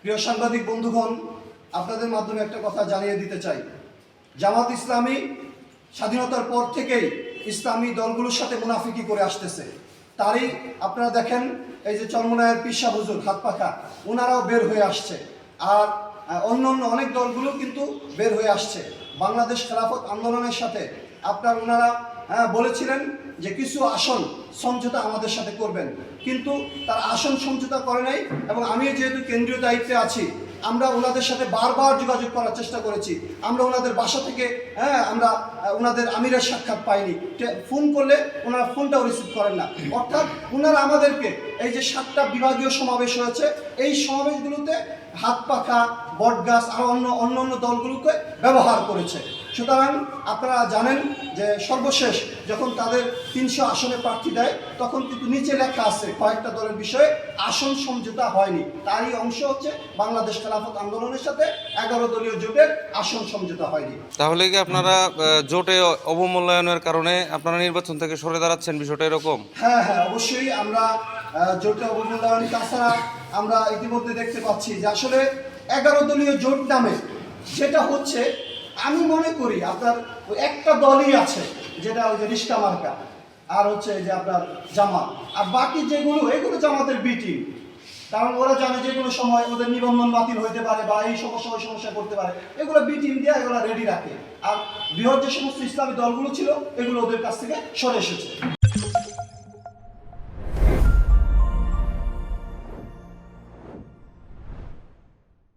প্রিয় সাংবাদিক বন্ধুগণ, আপনাদের মাধ্যমে একটা কথা জানিয়ে দিতে চাই। জামাত ইসলামী স্বাধীনতার পর থেকেই ইসলামী দলগুলোর সাথে মুনাফিকি করে আসতেছে। তারই আপনারা দেখেন এই যে চরমনায়ের পিসা হুজুর হাত পাখা, ওনারাও বের হয়ে আসছে। আর অন্য অনেক দলগুলো কিন্তু বের হয়ে আসছে। বাংলাদেশ খেলাফত আন্দোলনের সাথে ওনারা বলেছিলেন যে কিছু আসন সমঝোতা আমাদের সাথে করবেন, কিন্তু তার আসন সমঝোতা করে নাই। এবং আমি যেহেতু কেন্দ্রীয় দায়িত্বে আছি, আমরা ওনাদের সাথে বারবার যোগাযোগ করার চেষ্টা করেছি। আমরা ওনাদের বাসা থেকে আমরা ওনাদের আমিরের সাক্ষাৎ পাইনি। ফোন করলে ওনারা ফোনটাও রিসিভ করেন না। অর্থাৎ ওনারা আমাদেরকে এই যে 7টা বিভাগীয় সমাবেশ হয়েছে, এই সমাবেশগুলোতে হাত পাখা, বটগাছ আর অন্য দলগুলোকে ব্যবহার করেছে। সুতরাং আপনারা জানেন যে সর্বশেষ যখন তাদের 300 আসনে প্রার্থী দেয়, তখন কিন্তু নিচে লেখা আছে কয়েকটা দলের বিষয়ে আসন সমঝোতা হয়নি। তারই অংশ হচ্ছে বাংলাদেশ খেলাফত আন্দোলনের সাথে 11 দলীয় জোটের আসন সমঝোতা হয়নি। তাহলে কি আপনারা জোটে অবমূল্যায়নের কারণে আপনারা নির্বাচন থেকে সরে দাঁড়াচ্ছেন, বিষয়টা এরকম? হ্যাঁ, অবশ্যই আমরা জোটে অবমূল্যায়ন। তাছাড়া আমরা ইতিমধ্যে দেখতে পাচ্ছি যে আসলে 11 দলীয় জোট নামে যেটা হচ্ছে, আমি মনে করি আপনার ওই একটা দলই আছে, যেটা ওই যে রিস্কা মার্কা, আর হচ্ছে যে আপনার জামাত, আর বাকি যেগুলো এগুলো জামাতের বি টিম। কারণ ওরা জানে যে কোনো সময় ওদের নিবন্ধন বাতিল হইতে পারে বা এই সমস্যা ওই সমস্যা করতে পারে, এগুলো বি টিম দিয়ে এগুলো রেডি রাখে। আর বৃহৎ যে সমস্ত ইসলামী দলগুলো ছিল, এগুলো ওদের কাছ থেকে সরে এসেছে।